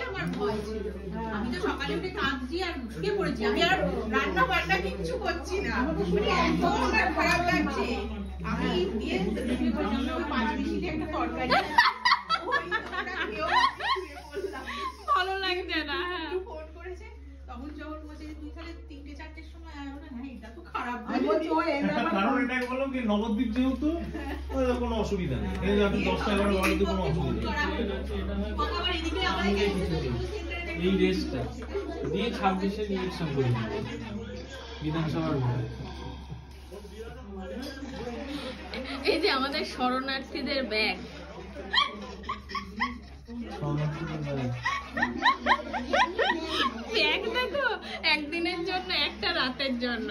আমার ভয় ছিল। আমি তো সকালে উঠে কাঁদছি আর ঢুকে পড়েছি, আমি আর রান্না বান্না কিচ্ছু করছি না, একদম আমার খারাপ লাগছে। আমি দিয়ে 5 মিনিটে একটা তরকারি ভালো লাগছে না। ফোন করেছে তখন যখন বলছে তুই তাহলে 3-4টের সময় আয়, হ্যাঁ এটা তো খারাপ। কারণ এটাই বললাম কি নবদ্বীপ যেহেতু কোনো অসুবিধা নেই, এই যে আপনি 10টা-11 বাজে কোনো অসুবিধা নেই। এই রেসটা দিয়ে 26-এ ইলেকশন করে বিধানসভার ভোট। এই যে আমাদের শরণার্থীদের ব্যাগ, ব্যাগ দেখো, একদিনের জন্য, একটা রাতের জন্য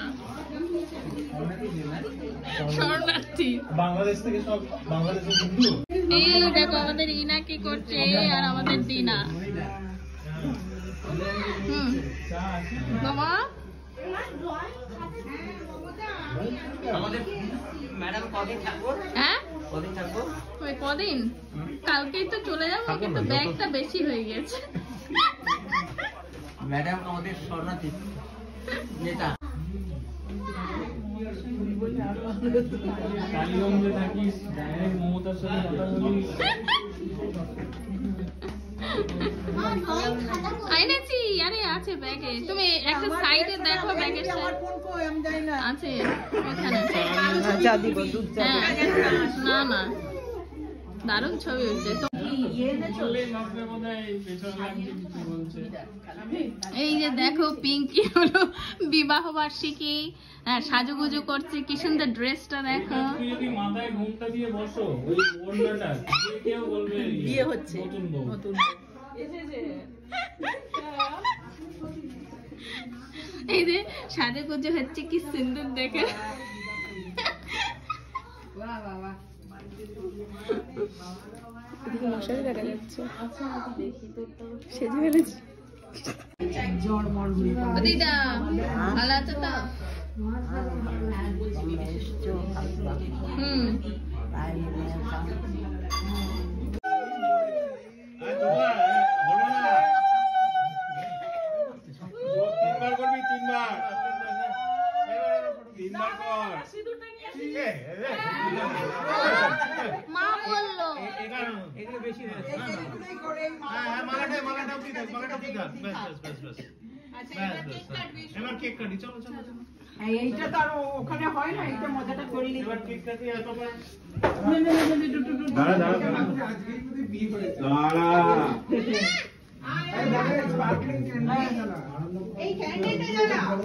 শরণার্থী। বাংলাদেশ থেকে সব বাংলাদেশের হিন্দু। এই দেখো আমাদের ইনা কি করছে আর আমাদের দিনা। বাবা হ্যাঁ ওই কদিন, কালকেই তো চলে যাবো, কিন্তু ব্যাগটা বেশি হয়ে গেছে। ম্যাডাম আমাদের শরণার্থী নেতা। কালীগঞ্জে থাকিস, মমতার সাথে কথা বলিস। আইনেছি, আরে আছে ব্যাগে, তুমি একটা সাইডে দেখো, ব্যাগের আছে ওখানে। না না দারুণ ছবি হচ্ছে তো। এই যে দেখো পিঙ্কি হলো বিবাহ বার্ষিকী, সাজুগুজু করছে, কি সুন্দর ড্রেসটা দেখো। যদি মাথায় ঘুমটা দিয়ে বসো, ওই ওড়নাটা কেউ বলবে বিয়ে হচ্ছে নতুন। এই যে সাজুগুজু হচ্ছে, কি সুন্দর দেখে। মশারি দেখা যাচ্ছে, সেজে ফেলেছি। দিদা ভালো আছো তো? হুম মা বললো এবার কেক কাটি, চলো চলো। এইটা তো আর ওখানে হয় না, এটা মজাটা করলি। এবার কেক কাটি, এই ক্যান্ডিটা জ্বালাও।